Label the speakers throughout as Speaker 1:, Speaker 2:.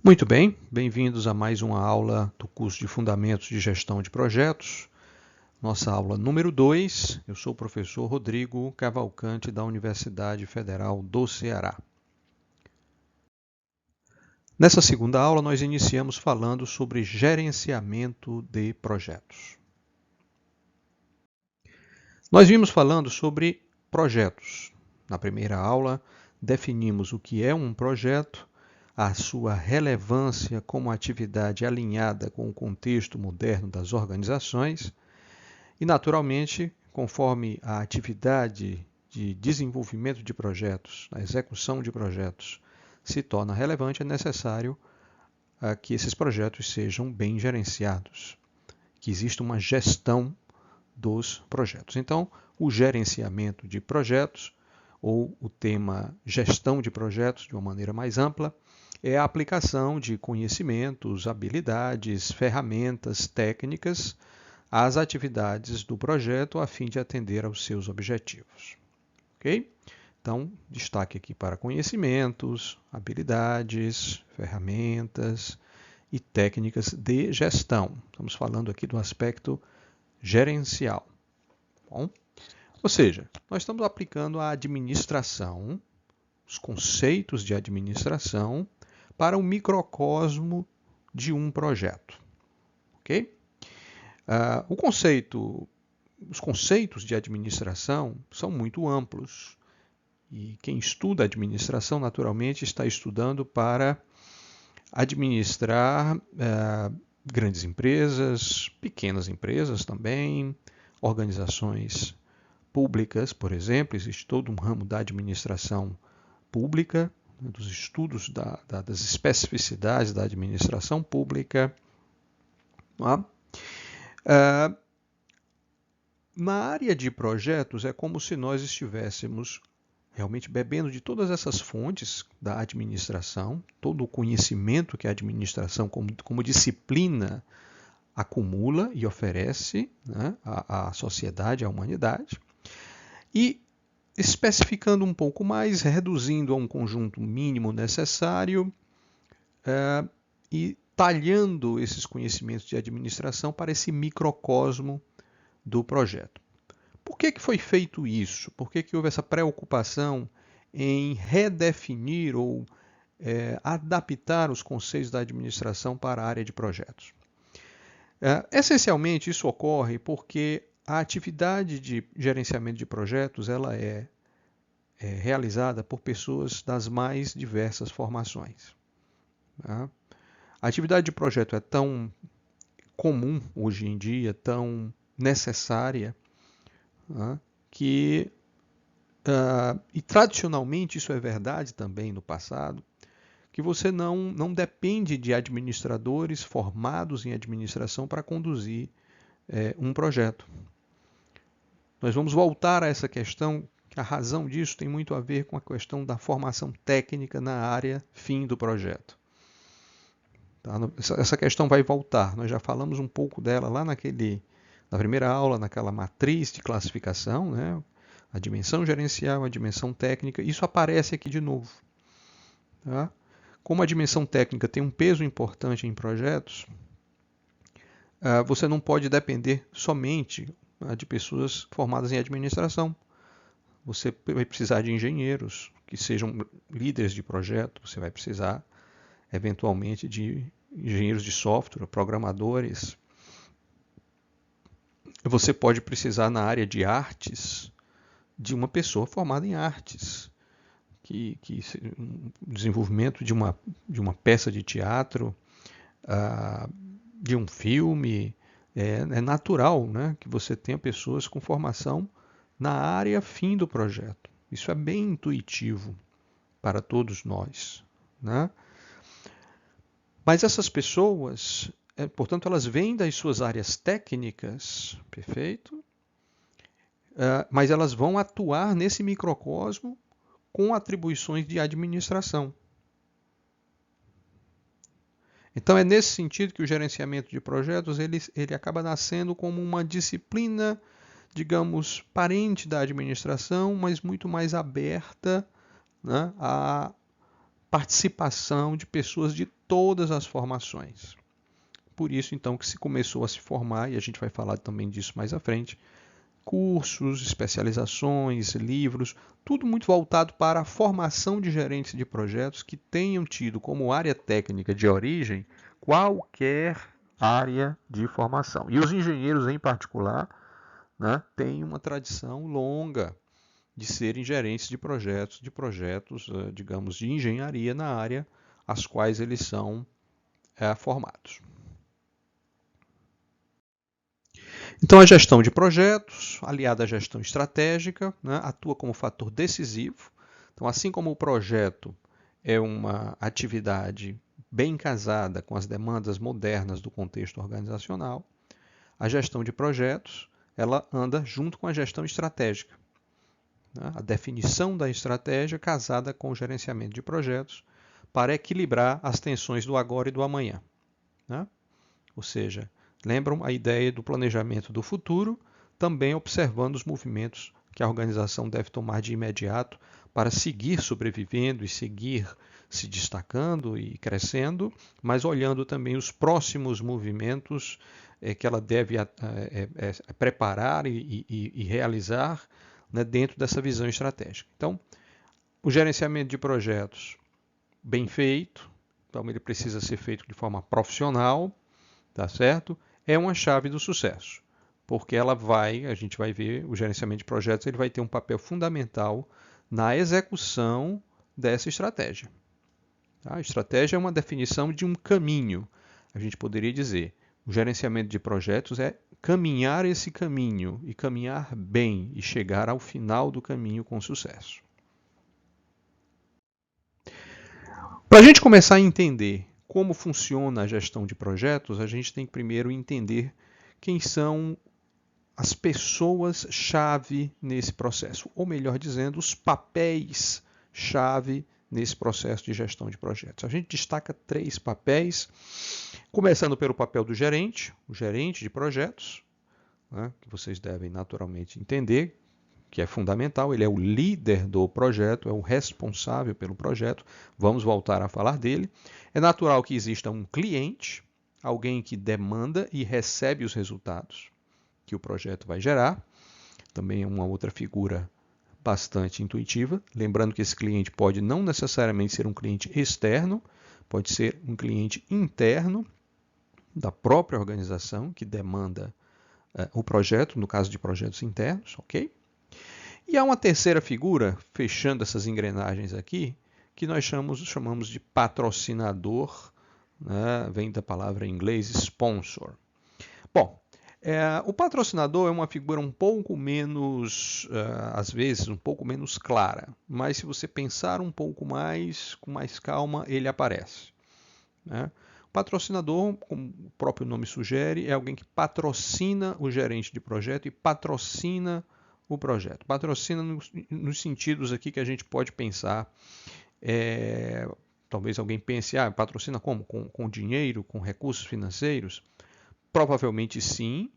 Speaker 1: Muito bem, bem-vindos a mais uma aula do curso de Fundamentos de Gestão de Projetos. Nossa aula número 2, eu sou o professor Rodrigo Cavalcante da Universidade Federal do Ceará. Nessa segunda aula, nós iniciamos falando sobre gerenciamento de projetos. Nós vimos falando sobre projetos. Na primeira aula, definimos o que é um projeto, a sua relevância como atividade alinhada com o contexto moderno das organizações e, naturalmente, conforme a atividade de desenvolvimento de projetos, a execução de projetos se torna relevante, é necessário que esses projetos sejam bem gerenciados, que exista uma gestão dos projetos. Então, o gerenciamento de projetos, ou o tema gestão de projetos de uma maneira mais ampla, é a aplicação de conhecimentos, habilidades, ferramentas, técnicas às atividades do projeto a fim de atender aos seus objetivos. Ok? Então, destaque aqui para conhecimentos, habilidades, ferramentas e técnicas de gestão. Estamos falando aqui do aspecto gerencial. Bom? Ou seja, nós estamos aplicando a administração, os conceitos de administração, para o microcosmo de um projeto. Ok? Os conceitos de administração são muito amplos. E quem estuda administração, naturalmente, está estudando para administrar grandes empresas, pequenas empresas também, organizações públicas, por exemplo. Existe todo um ramo da administração pública, dos estudos das especificidades da administração pública. Na área de projetos, é como se nós estivéssemos realmente bebendo de todas essas fontes da administração, todo o conhecimento que a administração como disciplina acumula e oferece, né, à sociedade, à humanidade, e especificando um pouco mais, reduzindo a um conjunto mínimo necessário e talhando esses conhecimentos de administração para esse microcosmo do projeto. Por que foi feito isso? Por que houve essa preocupação em redefinir ou adaptar os conceitos da administração para a área de projetos? Essencialmente, isso ocorre porque a atividade de gerenciamento de projetos ela é realizada por pessoas das mais diversas formações. Tá? A atividade de projeto é tão comum hoje em dia, tão necessária, que, e tradicionalmente isso é verdade também no passado, que você não depende de administradores formados em administração para conduzir um projeto. Nós vamos voltar a essa questão, que a razão disso tem muito a ver com a questão da formação técnica na área fim do projeto. Tá? Essa questão vai voltar, nós já falamos um pouco dela lá na primeira aula, naquela matriz de classificação, né? A dimensão gerencial, a dimensão técnica, isso aparece aqui de novo. Tá? Como a dimensão técnica tem um peso importante em projetos, você não pode depender somente de pessoas formadas em administração. Você vai precisar de engenheiros que sejam líderes de projeto, você vai precisar, eventualmente, de engenheiros de software, programadores. Você pode precisar, na área de artes, de uma pessoa formada em artes, que desenvolvimento de uma peça de teatro, de um filme, é natural, né, que você tenha pessoas com formação na área fim do projeto. Isso é bem intuitivo para todos nós, né? Mas essas pessoas, portanto, elas vêm das suas áreas técnicas, perfeito? Mas elas vão atuar nesse microcosmo com atribuições de administração. Então, é nesse sentido que o gerenciamento de projetos ele acaba nascendo como uma disciplina, digamos, parente da administração, mas muito mais aberta, né, participação de pessoas de todas as formações. Por isso, então, que se começou a se formar, e a gente vai falar também disso mais à frente, cursos, especializações, livros, tudo muito voltado para a formação de gerentes de projetos que tenham tido como área técnica de origem qualquer área de formação. E os engenheiros, em particular, né, têm uma tradição longa de serem gerentes de projetos, digamos, de engenharia na área às quais eles são formados. Então, a gestão de projetos, aliada à gestão estratégica, né, atua como fator decisivo. Então, assim como o projeto é uma atividade bem casada com as demandas modernas do contexto organizacional, a gestão de projetos ela anda junto com a gestão estratégica. Né, a definição da estratégia casada com o gerenciamento de projetos para equilibrar as tensões do agora e do amanhã. Né? Ou seja, lembram a ideia do planejamento do futuro, também observando os movimentos que a organização deve tomar de imediato para seguir sobrevivendo e seguir se destacando e crescendo, mas olhando também os próximos movimentos que ela deve preparar e realizar, né, dentro dessa visão estratégica. Então, o gerenciamento de projetos bem feito, então ele precisa ser feito de forma profissional, tá certo? É uma chave do sucesso, porque a gente vai ver, o gerenciamento de projetos, ele vai ter um papel fundamental na execução dessa estratégia. Tá? A estratégia é uma definição de um caminho. A gente poderia dizer, o gerenciamento de projetos é caminhar esse caminho e caminhar bem e chegar ao final do caminho com sucesso. Para a gente começar a entender como funciona a gestão de projetos, a gente tem que primeiro entender quem são as pessoas-chave nesse processo, ou melhor dizendo, os papéis-chave nesse processo de gestão de projetos. A gente destaca 3 papéis, começando pelo papel do gerente, o gerente de projetos, né, que vocês devem naturalmente entender, que é fundamental, ele é o líder do projeto, é o responsável pelo projeto, vamos voltar a falar dele. É natural que exista um cliente, alguém que demanda e recebe os resultados que o projeto vai gerar, também é uma outra figura bastante intuitiva, lembrando que esse cliente pode não necessariamente ser um cliente externo, pode ser um cliente interno da própria organização que demanda o projeto, no caso de projetos internos, ok? E há uma terceira figura, fechando essas engrenagens aqui, que nós chamamos de patrocinador, né? Vem da palavra em inglês sponsor. Bom, o patrocinador é uma figura um pouco menos, às vezes, um pouco menos clara, mas se você pensar um pouco mais, com mais calma, ele aparece. Né? O patrocinador, como o próprio nome sugere, é alguém que patrocina o gerente de projeto e patrocina o projeto. Patrocina nos sentidos aqui que a gente pode pensar. Talvez alguém pense, patrocina como? Com dinheiro, com recursos financeiros? Provavelmente sim,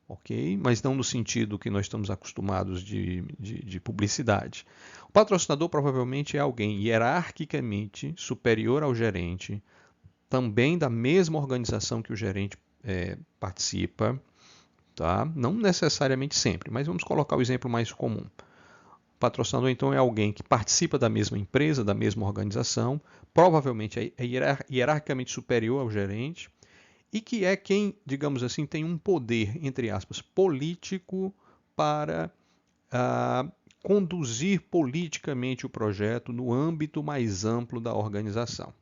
Speaker 1: ok? Mas não no sentido que nós estamos acostumados de publicidade. O patrocinador provavelmente é alguém hierarquicamente superior ao gerente, também da mesma organização que o gerente participa, tá? Não necessariamente sempre, mas vamos colocar o exemplo mais comum. O patrocinador, então, é alguém que participa da mesma empresa, da mesma organização, provavelmente é hierarquicamente superior ao gerente, e que é quem, digamos assim, tem um poder, entre aspas, político para conduzir politicamente o projeto no âmbito mais amplo da organização.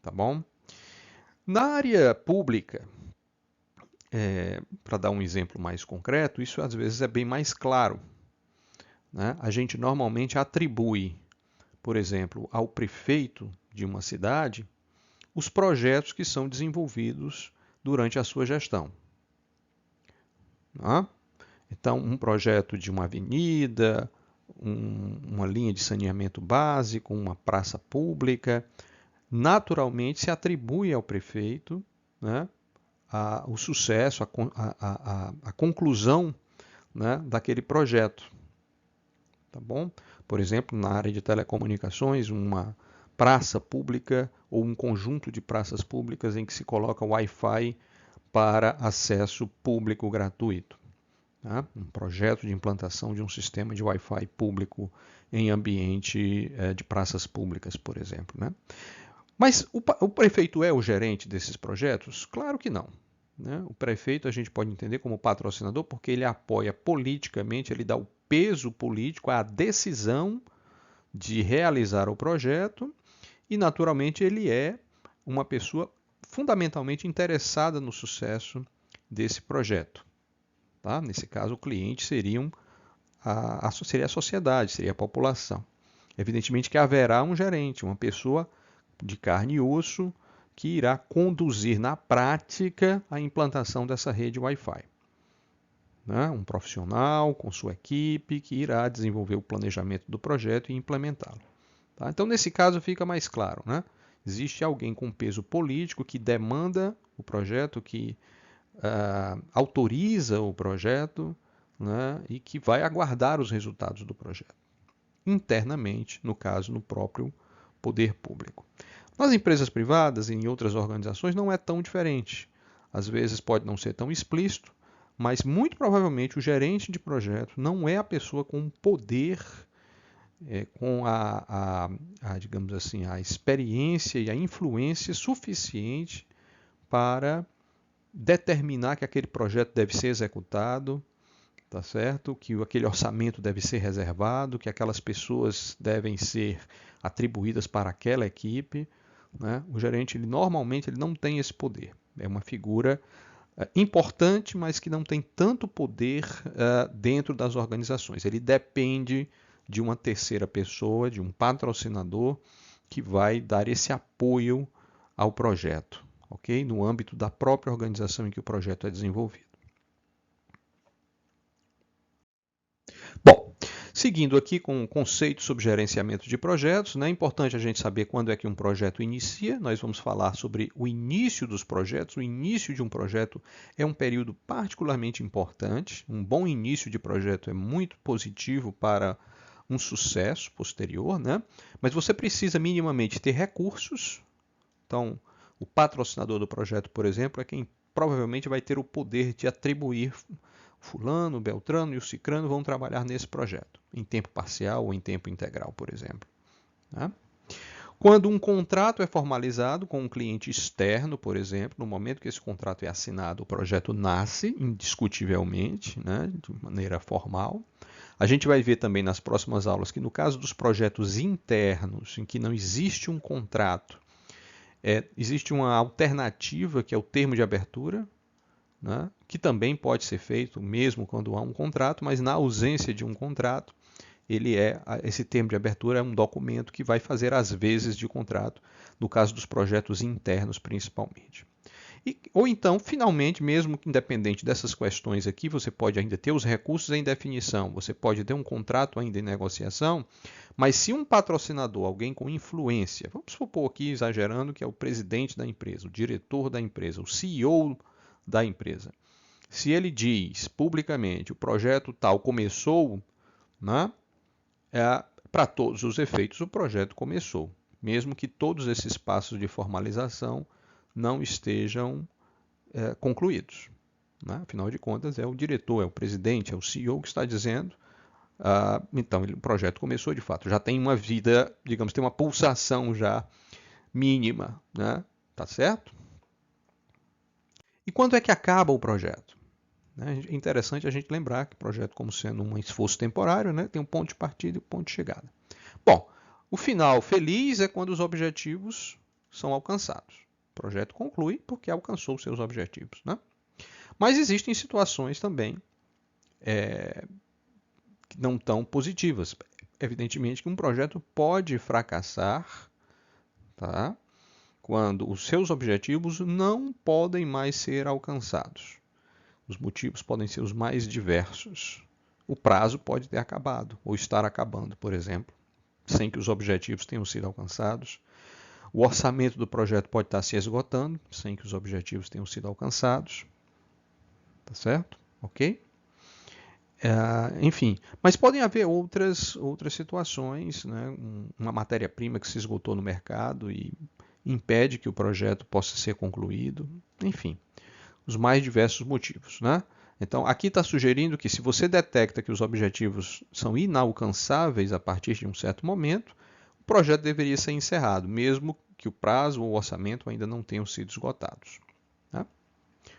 Speaker 1: Tá bom? Na área pública, para dar um exemplo mais concreto, isso às vezes é bem mais claro. Né? A gente normalmente atribui, por exemplo, ao prefeito de uma cidade os projetos que são desenvolvidos durante a sua gestão. Né? Então, um projeto de uma avenida, uma linha de saneamento básico, uma praça pública, naturalmente se atribui ao prefeito, né, o sucesso, a conclusão, né, daquele projeto. Tá bom? Por exemplo, na área de telecomunicações, uma praça pública ou um conjunto de praças públicas em que se coloca Wi-Fi para acesso público gratuito. Tá? Um projeto de implantação de um sistema de Wi-Fi público em ambiente de praças públicas, por exemplo. Né? Mas o prefeito é o gerente desses projetos? Claro que não. Né? O prefeito a gente pode entender como patrocinador porque ele apoia politicamente, ele dá o peso político à decisão de realizar o projeto e, naturalmente, ele é uma pessoa fundamentalmente interessada no sucesso desse projeto. Tá? Nesse caso, o cliente seria a sociedade, seria a população. Evidentemente que haverá um gerente, uma pessoa de carne e osso, que irá conduzir na prática a implantação dessa rede Wi-Fi. Né? Um profissional com sua equipe que irá desenvolver o planejamento do projeto e implementá-lo. Tá? Então, nesse caso, fica mais claro. Né? Existe alguém com peso político que demanda o projeto, que autoriza o projeto, né? E que vai aguardar os resultados do projeto. Internamente, no caso, no próprio poder público. Nas empresas privadas e em outras organizações não é tão diferente. Às vezes pode não ser tão explícito, mas muito provavelmente o gerente de projeto não é a pessoa com poder, com digamos assim, a experiência e a influência suficiente para determinar que aquele projeto deve ser executado, tá certo? Que aquele orçamento deve ser reservado, que aquelas pessoas devem ser atribuídas para aquela equipe. Né? O gerente, normalmente, ele não tem esse poder. É uma figura importante, mas que não tem tanto poder dentro das organizações. Ele depende de uma terceira pessoa, de um patrocinador, que vai dar esse apoio ao projeto, ok? No âmbito da própria organização em que o projeto é desenvolvido. Bom, seguindo aqui com o conceito sobre gerenciamento de projetos, né, é importante a gente saber quando é que um projeto inicia. Nós vamos falar sobre o início dos projetos. O início de um projeto é um período particularmente importante. Um bom início de projeto é muito positivo para um sucesso posterior, né? Mas você precisa minimamente ter recursos. Então, o patrocinador do projeto, por exemplo, é quem provavelmente vai ter o poder de atribuir fulano, beltrano e o cicrano vão trabalhar nesse projeto, em tempo parcial ou em tempo integral, por exemplo. Tá? Quando um contrato é formalizado com um cliente externo, por exemplo, no momento que esse contrato é assinado, o projeto nasce indiscutivelmente, né, de maneira formal. A gente vai ver também nas próximas aulas que no caso dos projetos internos, em que não existe um contrato, existe uma alternativa que é o termo de abertura, né, que também pode ser feito mesmo quando há um contrato, mas na ausência de um contrato, esse termo de abertura é um documento que vai fazer as vezes de contrato, no caso dos projetos internos principalmente. Ou então, finalmente, mesmo que independente dessas questões aqui, você pode ainda ter os recursos em definição, você pode ter um contrato ainda em negociação, mas se um patrocinador, alguém com influência, vamos supor aqui, exagerando, que é o presidente da empresa, o diretor da empresa, o CEO da empresa, se ele diz publicamente o projeto tal começou, né, para todos os efeitos o projeto começou, mesmo que todos esses passos de formalização não estejam concluídos. Né? Afinal de contas, é o diretor, é o presidente, é o CEO que está dizendo. Então, o projeto começou de fato. Já tem uma vida, digamos, tem uma pulsação já mínima. Né? Tá certo? E quando é que acaba o projeto? É interessante a gente lembrar que o projeto, como sendo um esforço temporário, né, tem um ponto de partida e um ponto de chegada. Bom, o final feliz é quando os objetivos são alcançados. O projeto conclui porque alcançou os seus objetivos. Né? Mas existem situações também que não tão positivas. Evidentemente que um projeto pode fracassar, tá? Quando os seus objetivos não podem mais ser alcançados. Os motivos podem ser os mais diversos. O prazo pode ter acabado, ou estar acabando, por exemplo, sem que os objetivos tenham sido alcançados. O orçamento do projeto pode estar se esgotando, sem que os objetivos tenham sido alcançados. Tá certo? Ok? Enfim, mas podem haver outras situações, né? Uma matéria-prima que se esgotou no mercado e impede que o projeto possa ser concluído, enfim, os mais diversos motivos, né? Então, aqui está sugerindo que se você detecta que os objetivos são inalcançáveis a partir de um certo momento, o projeto deveria ser encerrado, mesmo que o prazo ou o orçamento ainda não tenham sido esgotados. Né?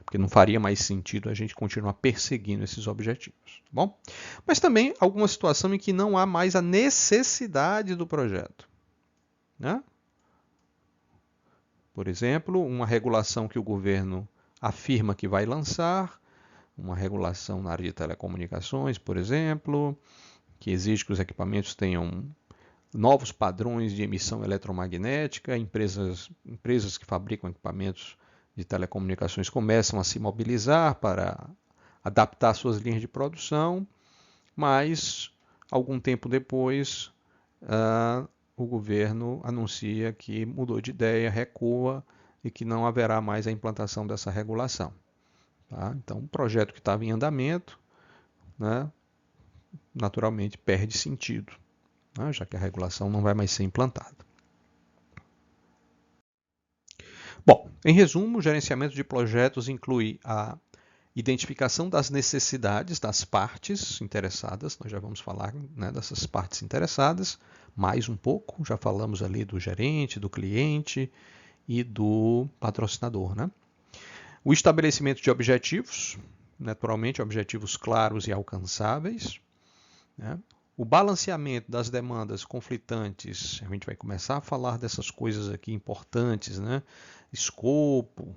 Speaker 1: Porque não faria mais sentido a gente continuar perseguindo esses objetivos. Tá bom? Mas também alguma situação em que não há mais a necessidade do projeto. Né? Por exemplo, uma regulação que o governo afirma que vai lançar, uma regulação na área de telecomunicações, por exemplo, que exige que os equipamentos tenham novos padrões de emissão eletromagnética, empresas que fabricam equipamentos de telecomunicações começam a se mobilizar para adaptar suas linhas de produção, mas algum tempo depois o governo anuncia que mudou de ideia, recua e que não haverá mais a implantação dessa regulação. Tá? Então, um projeto que estava em andamento, né, naturalmente perde sentido, né, já que a regulação não vai mais ser implantada. Bom, em resumo, o gerenciamento de projetos inclui a identificação das necessidades das partes interessadas, nós já vamos falar, né, dessas partes interessadas, mais um pouco, já falamos ali do gerente, do cliente e do patrocinador. Né? O estabelecimento de objetivos, naturalmente objetivos claros e alcançáveis. Né? O balanceamento das demandas conflitantes, a gente vai começar a falar dessas coisas aqui importantes, né? Escopo,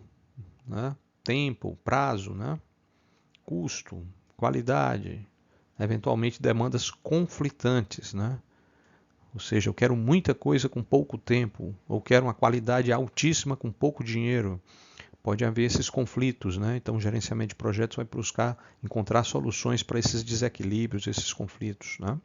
Speaker 1: né? Tempo, prazo, né? Custo, qualidade, eventualmente demandas conflitantes, né? Ou seja, eu quero muita coisa com pouco tempo, ou quero uma qualidade altíssima com pouco dinheiro. Pode haver esses conflitos, né? Então o gerenciamento de projetos vai buscar encontrar soluções para esses desequilíbrios, esses conflitos, né?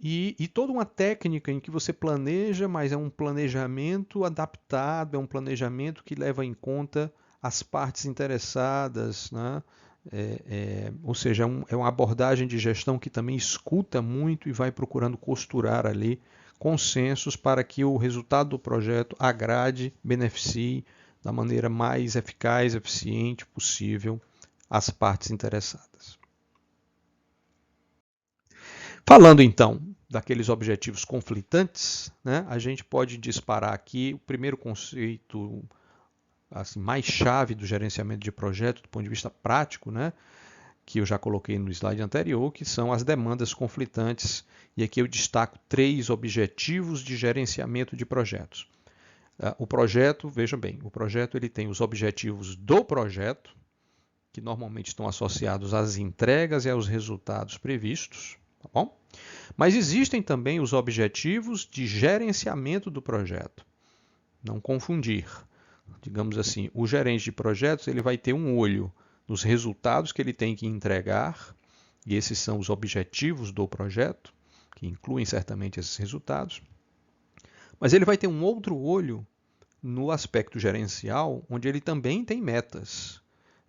Speaker 1: E toda uma técnica em que você planeja, mas é um planejamento adaptado, é um planejamento que leva em conta as partes interessadas, né? Ou seja, é uma abordagem de gestão que também escuta muito e vai procurando costurar ali consensos para que o resultado do projeto agrade, beneficie da maneira mais eficaz, eficiente possível as partes interessadas. Falando então daqueles objetivos conflitantes, né, a gente pode disparar aqui o primeiro conceito assim, mais chave do gerenciamento de projeto do ponto de vista prático, né, que eu já coloquei no slide anterior, que são as demandas conflitantes. E aqui eu destaco 3 objetivos de gerenciamento de projetos. O projeto, veja bem, o projeto ele tem os objetivos do projeto, que normalmente estão associados às entregas e aos resultados previstos, tá bom? Mas existem também os objetivos de gerenciamento do projeto. Não confundir. Digamos assim, o gerente de projetos ele vai ter um olho nos resultados que ele tem que entregar, e esses são os objetivos do projeto, que incluem certamente esses resultados, mas ele vai ter um outro olho no aspecto gerencial, onde ele também tem metas.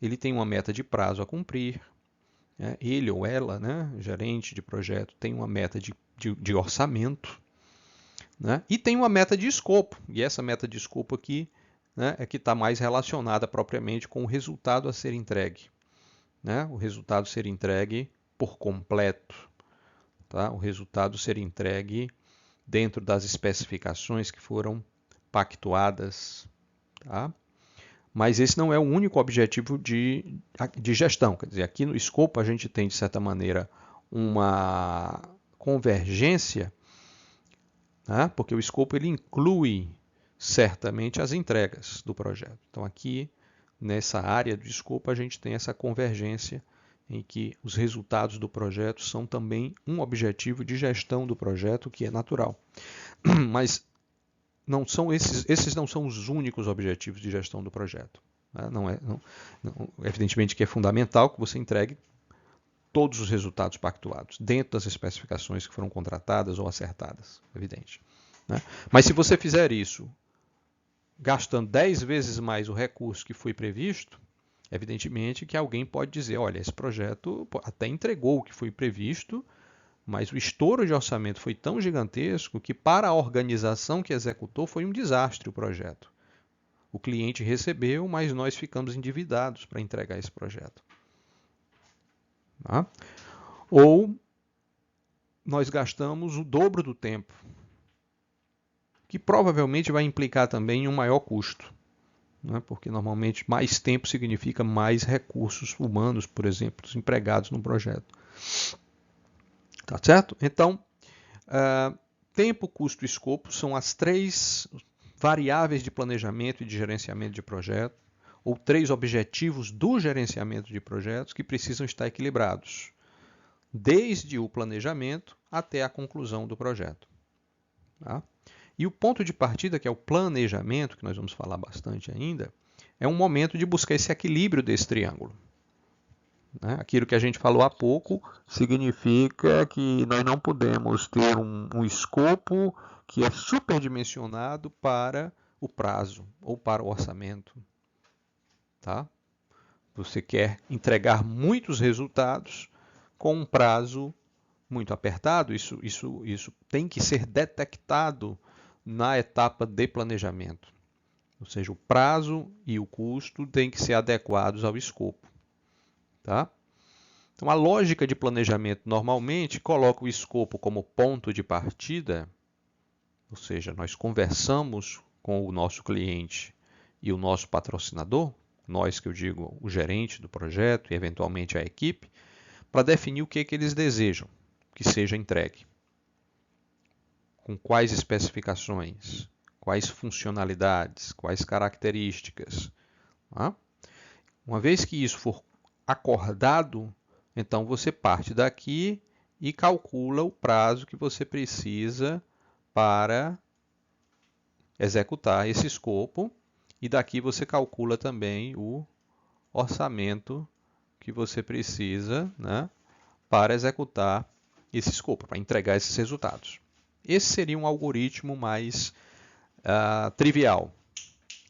Speaker 1: Ele tem uma meta de prazo a cumprir, né? Ele ou ela, né, gerente de projeto, tem uma meta de orçamento, né? E tem uma meta de escopo, e essa meta de escopo aqui, né, é que está mais relacionada propriamente com o resultado a ser entregue. Né? O resultado ser entregue por completo. Tá? O resultado ser entregue dentro das especificações que foram pactuadas. Tá? Mas esse não é o único objetivo de gestão. Quer dizer, aqui no escopo a gente tem, de certa maneira, uma convergência, né? Porque o escopo ele inclui certamente as entregas do projeto. Então aqui, nessa área do escopo, a gente tem essa convergência em que os resultados do projeto são também um objetivo de gestão do projeto, que é natural. Mas não são esses não são os únicos objetivos de gestão do projeto. Né? Evidentemente que é fundamental que você entregue todos os resultados pactuados, dentro das especificações que foram contratadas ou acertadas, evidente. Né? Mas se você fizer isso gastando 10 vezes mais o recurso que foi previsto, Evidentemente que alguém pode dizer, olha, esse projeto até entregou o que foi previsto, mas o estouro de orçamento foi tão gigantesco que para a organização que executou foi um desastre o projeto. O cliente recebeu, mas nós ficamos endividados para entregar esse projeto. Tá? Ou nós gastamos o dobro do tempo, que provavelmente vai implicar também em um maior custo, né? Porque normalmente mais tempo significa mais recursos humanos, por exemplo, empregados no projeto. Tá certo? Então, tempo, custo e escopo são as 3 variáveis de planejamento e de gerenciamento de projeto, ou 3 objetivos do gerenciamento de projetos que precisam estar equilibrados, desde o planejamento até a conclusão do projeto. Tá? E o ponto de partida, que é o planejamento, que nós vamos falar bastante ainda, é um momento de buscar esse equilíbrio desse triângulo. Aquilo que a gente falou há pouco significa que nós não podemos ter um escopo que é superdimensionado para o prazo ou para o orçamento. Tá? Você quer entregar muitos resultados com um prazo muito apertado, isso tem que ser detectado na etapa de planejamento. Ou seja, o prazo e o custo têm que ser adequados ao escopo. Tá? Então, a lógica de planejamento normalmente coloca o escopo como ponto de partida, ou seja, nós conversamos com o nosso cliente e o nosso patrocinador, nós que eu digo o gerente do projeto e eventualmente a equipe, para definir o que eles desejam que seja entregue. Com quais especificações, quais funcionalidades, quais características. Tá? Uma vez que isso for acordado, então você parte daqui e calcula o prazo que você precisa para executar esse escopo, e daqui você calcula também o orçamento que você precisa, né, para executar esse escopo, para entregar esses resultados. Esse seria um algoritmo mais trivial,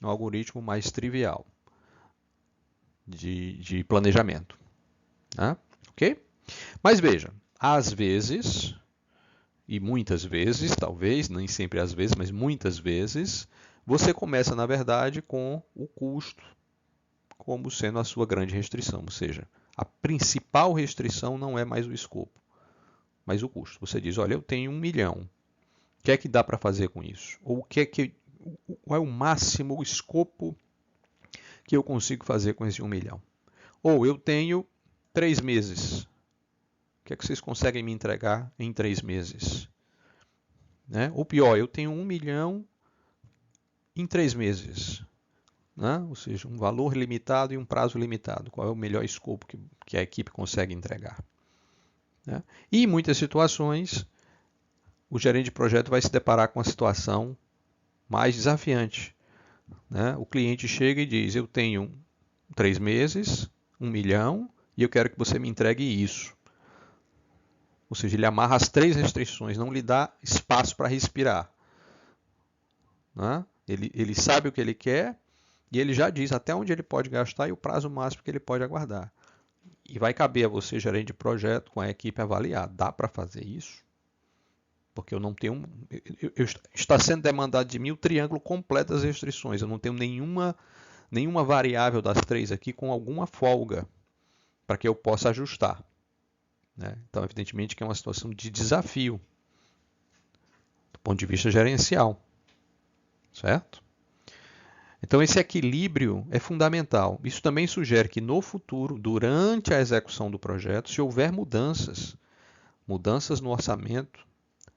Speaker 1: um algoritmo mais trivial de planejamento. Né? Ok? Mas veja, às vezes, e muitas vezes, talvez, nem sempre às vezes, mas muitas vezes, você começa, na verdade, com o custo como sendo a sua grande restrição. Ou seja, a principal restrição não é mais o escopo, mas o custo. Você diz, olha, eu tenho 1 milhão. O que é que dá para fazer com isso? Ou qual é o máximo escopo que eu consigo fazer com esse 1 milhão? Ou eu tenho 3 meses. O que é que vocês conseguem me entregar em 3 meses? Né? Ou pior, eu tenho 1 milhão em 3 meses. Né? Ou seja, um valor limitado e um prazo limitado. Qual é o melhor escopo que a equipe consegue entregar? Né? E em muitas situações, o gerente de projeto vai se deparar com a situação mais desafiante. Né? O cliente chega e diz, eu tenho 3 meses, 1 milhão, e eu quero que você me entregue isso. Ou seja, ele amarra as 3 restrições, não lhe dá espaço para respirar. Né? Ele sabe o que ele quer e ele já diz até onde ele pode gastar e o prazo máximo que ele pode aguardar. E vai caber a você, gerente de projeto, com a equipe avaliar. Dá para fazer isso? Porque eu não tenho. Está sendo demandado de mim o triângulo completo das restrições. Eu não tenho nenhuma variável das 3 aqui com alguma folga para que eu possa ajustar. Né? Então, evidentemente que é uma situação de desafio do ponto de vista gerencial. Certo? Então, esse equilíbrio é fundamental. Isso também sugere que no futuro, durante a execução do projeto, se houver mudanças no orçamento,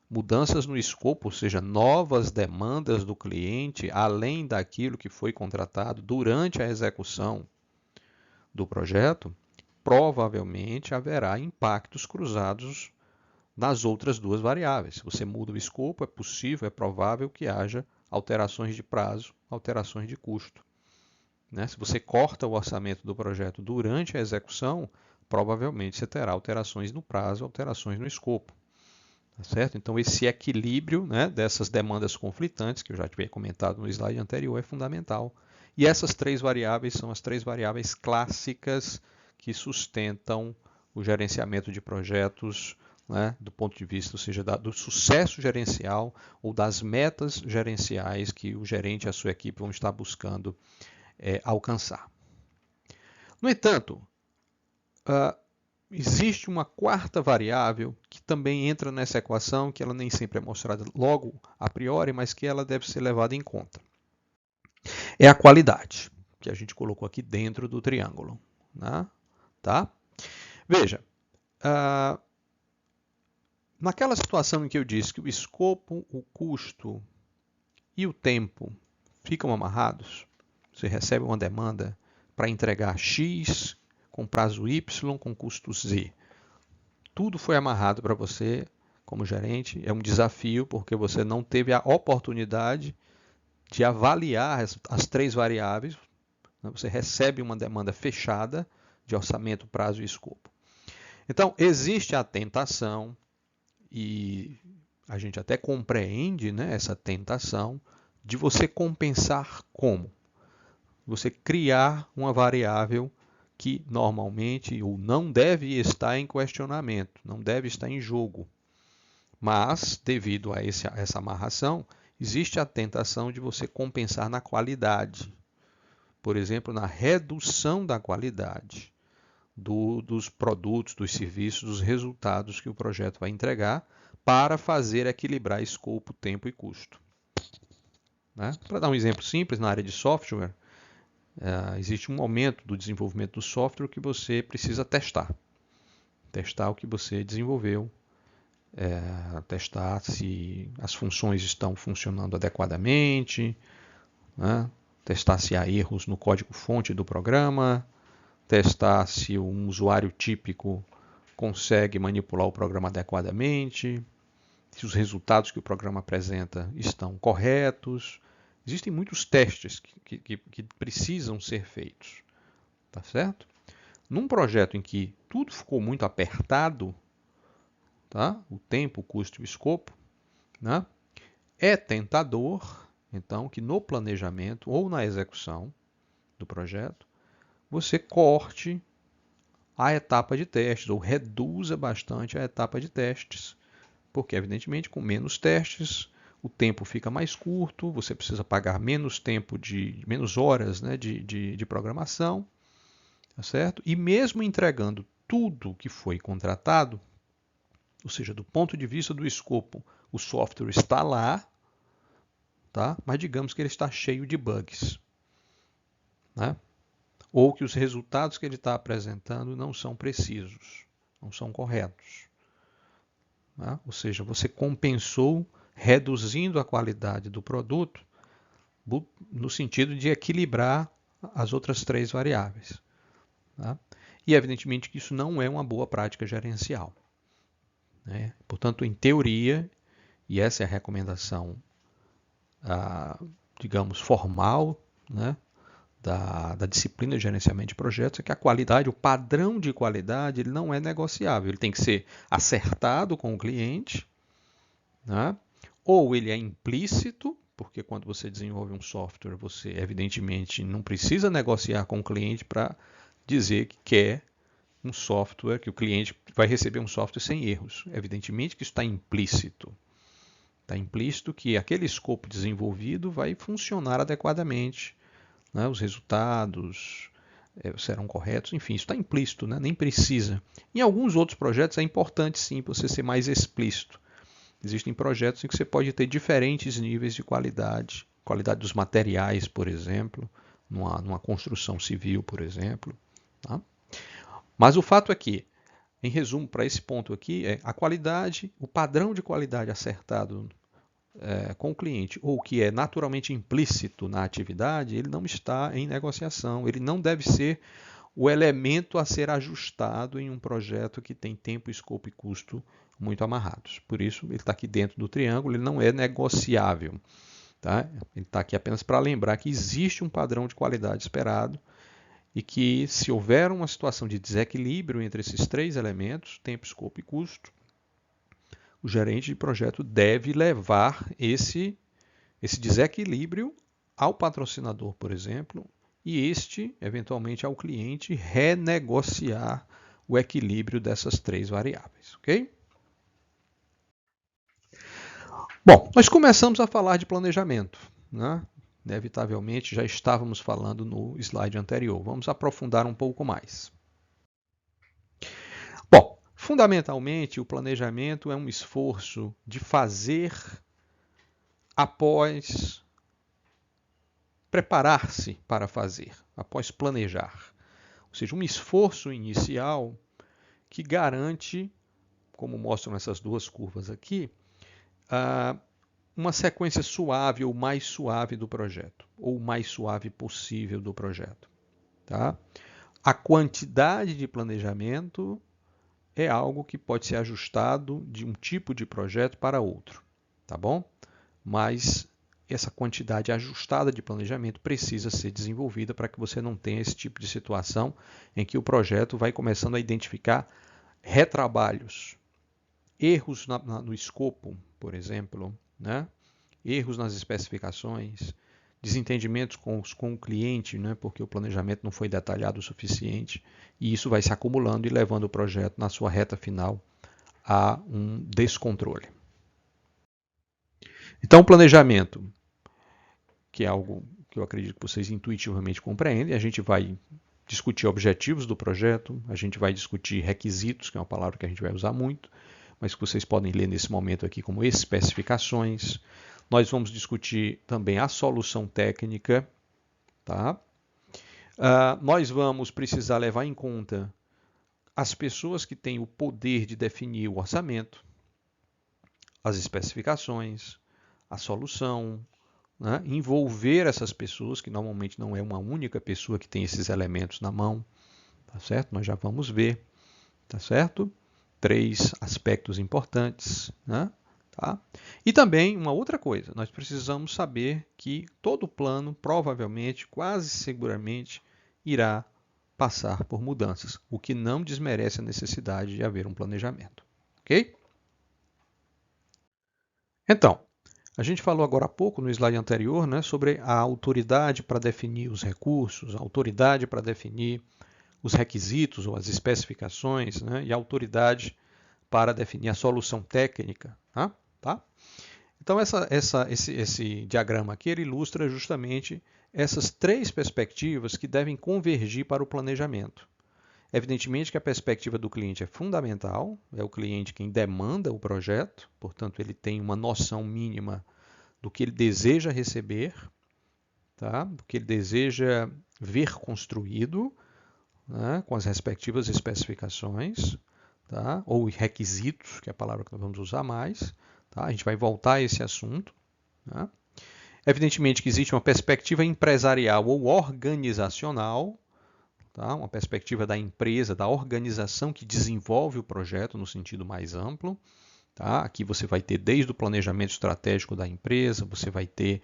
Speaker 1: mudanças no escopo, ou seja, novas demandas do cliente, além daquilo que foi contratado durante a execução do projeto, provavelmente haverá impactos cruzados nas outras 2 variáveis. Se você muda o escopo, é possível, é provável que haja alterações de prazo, alterações de custo. Né? Se você corta o orçamento do projeto durante a execução, provavelmente você terá alterações no prazo, alterações no escopo. Tá certo? Então, esse equilíbrio, né, dessas demandas conflitantes, que eu já tinha comentado no slide anterior, é fundamental. E essas três variáveis são as três variáveis clássicas que sustentam o gerenciamento de projetos, né, do ponto de vista, ou seja, do sucesso gerencial ou das metas gerenciais que o gerente e a sua equipe vão estar buscando alcançar. No entanto, existe uma quarta variável que também entra nessa equação, que ela nem sempre é mostrada logo a priori, mas que ela deve ser levada em conta. É a qualidade, que a gente colocou aqui dentro do triângulo. Né? Tá? Veja, naquela situação em que eu disse que o escopo, o custo e o tempo ficam amarrados, você recebe uma demanda para entregar X com prazo Y com custo Z. Tudo foi amarrado para você como gerente. É um desafio porque você não teve a oportunidade de avaliar as três variáveis. Você recebe uma demanda fechada de orçamento, prazo e escopo. Então, existe a tentação, e a gente até compreende, né, essa tentação, de você compensar como? Você criar uma variável que normalmente ou não deve estar em questionamento, não deve estar em jogo. Mas, devido a essa amarração, existe a tentação de você compensar na qualidade. Por exemplo, na redução da qualidade dos produtos, dos serviços, dos resultados que o projeto vai entregar para fazer equilibrar escopo, tempo e custo. Né? Para dar um exemplo simples, na área de software, existe um momento do desenvolvimento do software que você precisa testar. Testar o que você desenvolveu, testar se as funções estão funcionando adequadamente, né? Testar se há erros no código-fonte do programa, testar se um usuário típico consegue manipular o programa adequadamente, se os resultados que o programa apresenta estão corretos. Existem muitos testes que precisam ser feitos, tá certo? Num projeto em que tudo ficou muito apertado, tá? O tempo, o custo e o escopo, né? É tentador, então, que no planejamento ou na execução do projeto, você corte a etapa de testes ou reduza bastante a etapa de testes, porque, evidentemente, com menos testes, o tempo fica mais curto, você precisa pagar menos tempo, menos horas, né, de programação, tá certo? E mesmo entregando tudo que foi contratado, ou seja, do ponto de vista do escopo, o software está lá, tá? Mas digamos que ele está cheio de bugs, né? Ou que os resultados que ele está apresentando não são precisos, não são corretos. Né? Ou seja, você compensou reduzindo a qualidade do produto no sentido de equilibrar as outras três variáveis. Tá? E evidentemente que isso não é uma boa prática gerencial. Né? Portanto, em teoria, e essa é a recomendação, digamos, formal, né, da disciplina de gerenciamento de projetos, é que a qualidade, o padrão de qualidade, ele não é negociável. Ele tem que ser acertado com o cliente, né? Ou ele é implícito, porque quando você desenvolve um software, você evidentemente não precisa negociar com o cliente para dizer que quer um software, que o cliente vai receber um software sem erros. Evidentemente que isso está implícito. Está implícito que aquele escopo desenvolvido vai funcionar adequadamente, né? Os resultados serão corretos, enfim, isso está implícito, né? Nem precisa. Em alguns outros projetos é importante sim você ser mais explícito. Existem projetos em que você pode ter diferentes níveis de qualidade dos materiais, por exemplo, numa construção civil, por exemplo. Tá? Mas o fato é que, em resumo, para esse ponto aqui, a qualidade, o padrão de qualidade acertado com o cliente, ou que é naturalmente implícito na atividade, ele não está em negociação, ele não deve ser o elemento a ser ajustado em um projeto que tem tempo, escopo e custo muito amarrados. Por isso, ele está aqui dentro do triângulo, ele não é negociável. Tá? Ele está aqui apenas para lembrar que existe um padrão de qualidade esperado e que, se houver uma situação de desequilíbrio entre esses três elementos, tempo, escopo e custo, o gerente de projeto deve levar esse desequilíbrio ao patrocinador, por exemplo, e este, eventualmente, ao cliente renegociar o equilíbrio dessas três variáveis, ok? Bom, nós começamos a falar de planejamento, né? Inevitavelmente, já estávamos falando no slide anterior. Vamos aprofundar um pouco mais. Bom, fundamentalmente, o planejamento é um esforço de fazer após preparar-se para fazer, após planejar. Ou seja, um esforço inicial que garante, como mostram essas duas curvas aqui, uma sequência suave ou mais suave do projeto, ou o mais suave possível do projeto. Tá? A quantidade de planejamento é algo que pode ser ajustado de um tipo de projeto para outro, tá bom? Mas essa quantidade ajustada de planejamento precisa ser desenvolvida para que você não tenha esse tipo de situação em que o projeto vai começando a identificar retrabalhos, erros no escopo, por exemplo, né? Erros nas especificações, desentendimentos com o cliente, né? Porque o planejamento não foi detalhado o suficiente, e isso vai se acumulando e levando o projeto na sua reta final a um descontrole. Então, o planejamento, que é algo que eu acredito que vocês intuitivamente compreendem, a gente vai discutir objetivos do projeto, a gente vai discutir requisitos, que é uma palavra que a gente vai usar muito, mas que vocês podem ler nesse momento aqui como especificações. Nós vamos discutir também a solução técnica, tá? Nós vamos precisar levar em conta as pessoas que têm o poder de definir o orçamento, as especificações, a solução, né? Envolver essas pessoas, que normalmente não é uma única pessoa que tem esses elementos na mão, tá certo? Nós já vamos ver, tá certo? 3 aspectos importantes, né? Tá? E também uma outra coisa, nós precisamos saber que todo plano provavelmente, quase seguramente, irá passar por mudanças, o que não desmerece a necessidade de haver um planejamento, ok? Então, a gente falou agora há pouco no slide anterior, né, sobre a autoridade para definir os recursos, a autoridade para definir os requisitos ou as especificações, né, e a autoridade para definir a solução técnica. Tá? Então, esse diagrama aqui ele ilustra justamente essas 3 perspectivas que devem convergir para o planejamento. Evidentemente que a perspectiva do cliente é fundamental, é o cliente quem demanda o projeto, portanto, ele tem uma noção mínima do que ele deseja receber, tá? Do que ele deseja ver construído, né? Com as respectivas especificações, tá? Ou requisitos, que é a palavra que nós vamos usar mais. Tá? A gente vai voltar a esse assunto. Tá? Evidentemente que existe uma perspectiva empresarial ou organizacional, tá? Uma perspectiva da empresa, da organização que desenvolve o projeto no sentido mais amplo. Tá? Aqui você vai ter desde o planejamento estratégico da empresa, você vai ter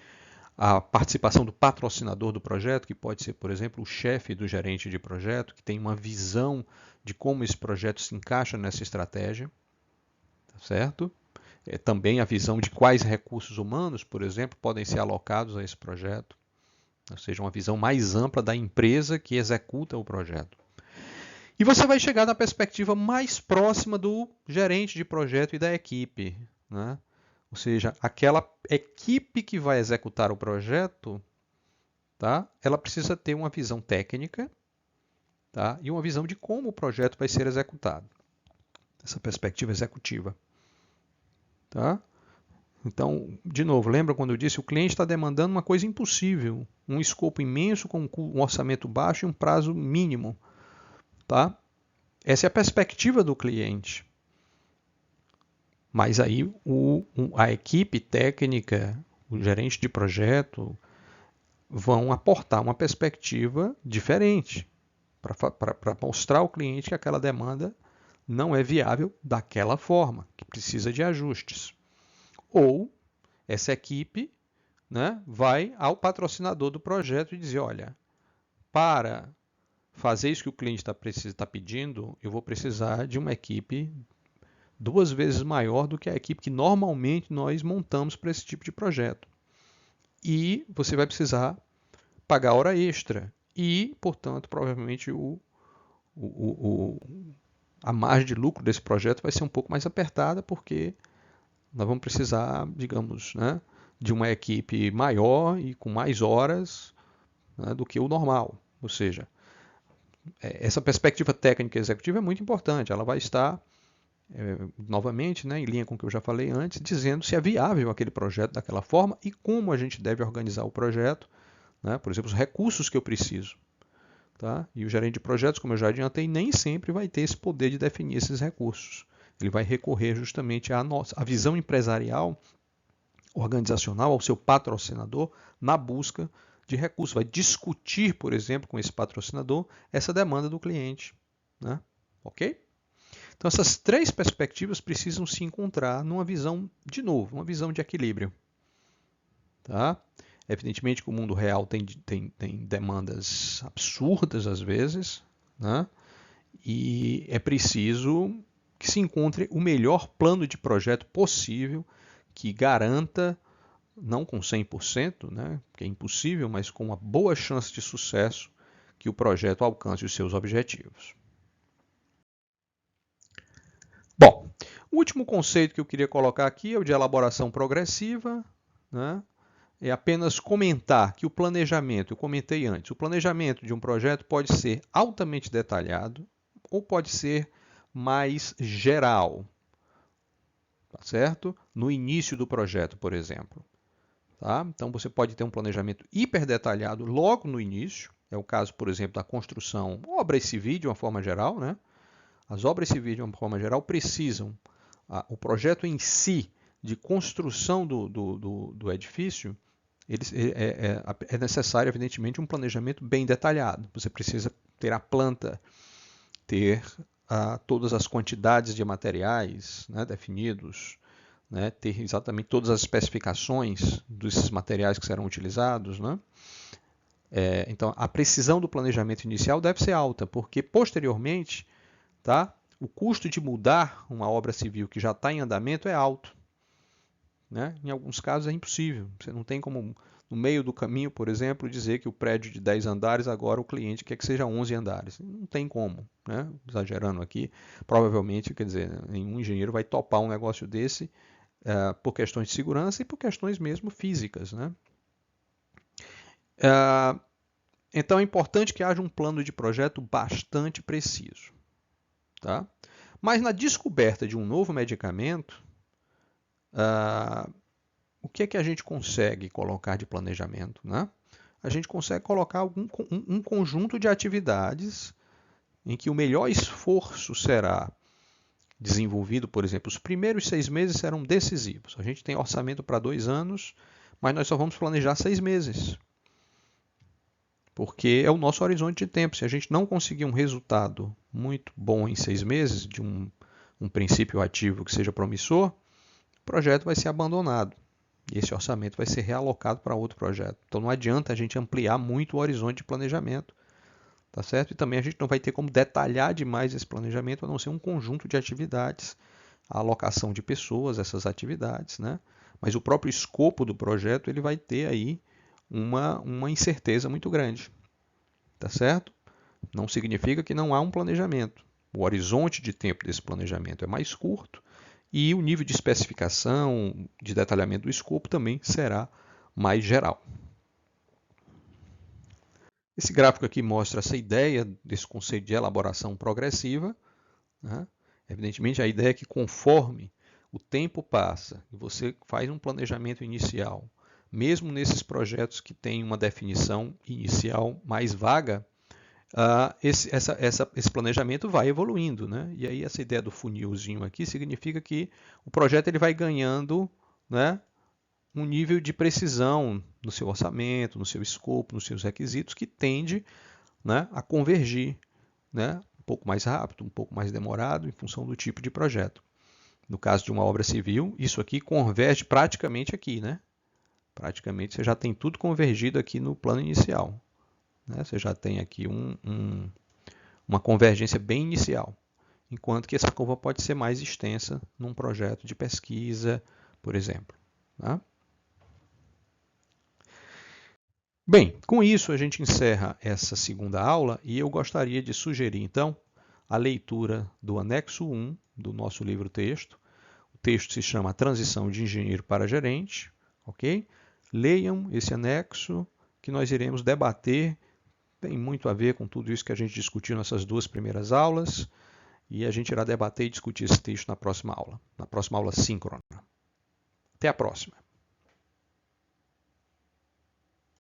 Speaker 1: a participação do patrocinador do projeto, que pode ser, por exemplo, o chefe do gerente de projeto, que tem uma visão de como esse projeto se encaixa nessa estratégia, tá certo? Também a visão de quais recursos humanos, por exemplo, podem ser alocados a esse projeto, ou seja, uma visão mais ampla da empresa que executa o projeto. E você vai chegar na perspectiva mais próxima do gerente de projeto e da equipe, né? Ou seja, aquela equipe que vai executar o projeto, tá? Ela precisa ter uma visão técnica, tá? E uma visão de como o projeto vai ser executado. Essa perspectiva executiva. Tá? Então, de novo, lembra quando eu disse o cliente está demandando uma coisa impossível, um escopo imenso com um orçamento baixo e um prazo mínimo. Tá? Essa é a perspectiva do cliente. Mas aí a equipe técnica, o gerente de projeto, vão aportar uma perspectiva diferente para mostrar ao cliente que aquela demanda não é viável daquela forma, que precisa de ajustes. Ou essa equipe, né, vai ao patrocinador do projeto e dizer, olha, para fazer isso que o cliente está pedindo, eu vou precisar de uma equipe 2 vezes maior do que a equipe que normalmente nós montamos para esse tipo de projeto. e você vai precisar pagar hora extra e, portanto, provavelmente a margem de lucro desse projeto vai ser um pouco mais apertada, porque nós vamos precisar, digamos, né, de uma equipe maior e com mais horas, né, do que o normal. Ou seja, essa perspectiva técnica executiva é muito importante. Ela vai estar, novamente, né, em linha com o que eu já falei antes, dizendo se é viável aquele projeto daquela forma e como a gente deve organizar o projeto, né, por exemplo, os recursos que eu preciso. Tá? E o gerente de projetos, como eu já adiantei, nem sempre vai ter esse poder de definir esses recursos. Ele vai recorrer justamente à visão empresarial, organizacional, ao seu patrocinador, na busca de recursos. Vai discutir, por exemplo, com esse patrocinador, essa demanda do cliente. Né? Ok? Então, essas três perspectivas precisam se encontrar numa visão, de novo, uma visão de equilíbrio. Tá? Evidentemente que o mundo real tem demandas absurdas às vezes, né? E é preciso que se encontre o melhor plano de projeto possível que garanta, não com 100%, né? Que é impossível, mas com uma boa chance de sucesso, que o projeto alcance os seus objetivos. Bom, o último conceito que eu queria colocar aqui é o de elaboração progressiva, né? É apenas comentar que o planejamento, eu comentei antes, o planejamento de um projeto pode ser altamente detalhado ou pode ser mais geral, tá certo? No início do projeto, por exemplo. Tá? Então você pode ter um planejamento hiper detalhado logo no início, é o caso, por exemplo, da construção, obras civis de uma forma geral, né? As obras civis de uma forma geral precisam, o projeto em si de construção do edifício, é necessário, evidentemente, um planejamento bem detalhado. Você precisa ter a planta, ter todas as quantidades de materiais, né, definidos, né, ter exatamente todas as especificações desses materiais que serão utilizados. Né? Então, a precisão do planejamento inicial deve ser alta, porque posteriormente, tá, o custo de mudar uma obra civil que já está em andamento é alto. Né? Em alguns casos é impossível. Você não tem como, no meio do caminho, por exemplo, dizer que o prédio de 10 andares, agora o cliente quer que seja 11 andares. Não tem como. Né? Exagerando aqui, provavelmente, quer dizer, nenhum engenheiro vai topar um negócio desse por questões de segurança e por questões mesmo físicas. Né? Então é importante que haja um plano de projeto bastante preciso. Tá? Mas na descoberta de um novo medicamento, o que é que a gente consegue colocar de planejamento? Né? A gente consegue colocar um conjunto de atividades em que o melhor esforço será desenvolvido, por exemplo, os primeiros 6 meses serão decisivos. A gente tem orçamento para 2 anos, mas nós só vamos planejar 6 meses. Porque é o nosso horizonte de tempo. Se a gente não conseguir um resultado muito bom em 6 meses, de um princípio ativo que seja promissor, o projeto vai ser abandonado. E esse orçamento vai ser realocado para outro projeto. Então não adianta a gente ampliar muito o horizonte de planejamento. Tá certo? E também a gente não vai ter como detalhar demais esse planejamento, a não ser um conjunto de atividades, a alocação de pessoas, essas atividades. Né? Mas o próprio escopo do projeto ele vai ter aí uma incerteza muito grande. Tá certo? Não significa que não há um planejamento. O horizonte de tempo desse planejamento é mais curto e o nível de especificação, de detalhamento do escopo também será mais geral. Esse gráfico aqui mostra essa ideia desse conceito de elaboração progressiva. Né? Evidentemente, a ideia é que conforme o tempo passa e você faz um planejamento inicial, mesmo nesses projetos que têm uma definição inicial mais vaga, esse planejamento vai evoluindo. Né? E aí essa ideia do funilzinho aqui significa que o projeto ele vai ganhando, né, um nível de precisão no seu orçamento, no seu escopo, nos seus requisitos, que tende, né, a convergir, né, um pouco mais rápido, um pouco mais demorado, em função do tipo de projeto. No caso de uma obra civil, isso aqui converge praticamente aqui. Né? Praticamente você já tem tudo convergido aqui no plano inicial. Né? Você já tem aqui uma convergência bem inicial. Enquanto que essa curva pode ser mais extensa num projeto de pesquisa, por exemplo. Tá? Bem, com isso a gente encerra essa segunda aula e eu gostaria de sugerir, então, a leitura do anexo 1 do nosso livro-texto. O texto se chama Transição de Engenheiro para Gerente, ok? Leiam esse anexo que nós iremos debater, tem muito a ver com tudo isso que a gente discutiu nessas duas primeiras aulas, e a gente irá debater e discutir esse texto na próxima aula síncrona. Até a próxima!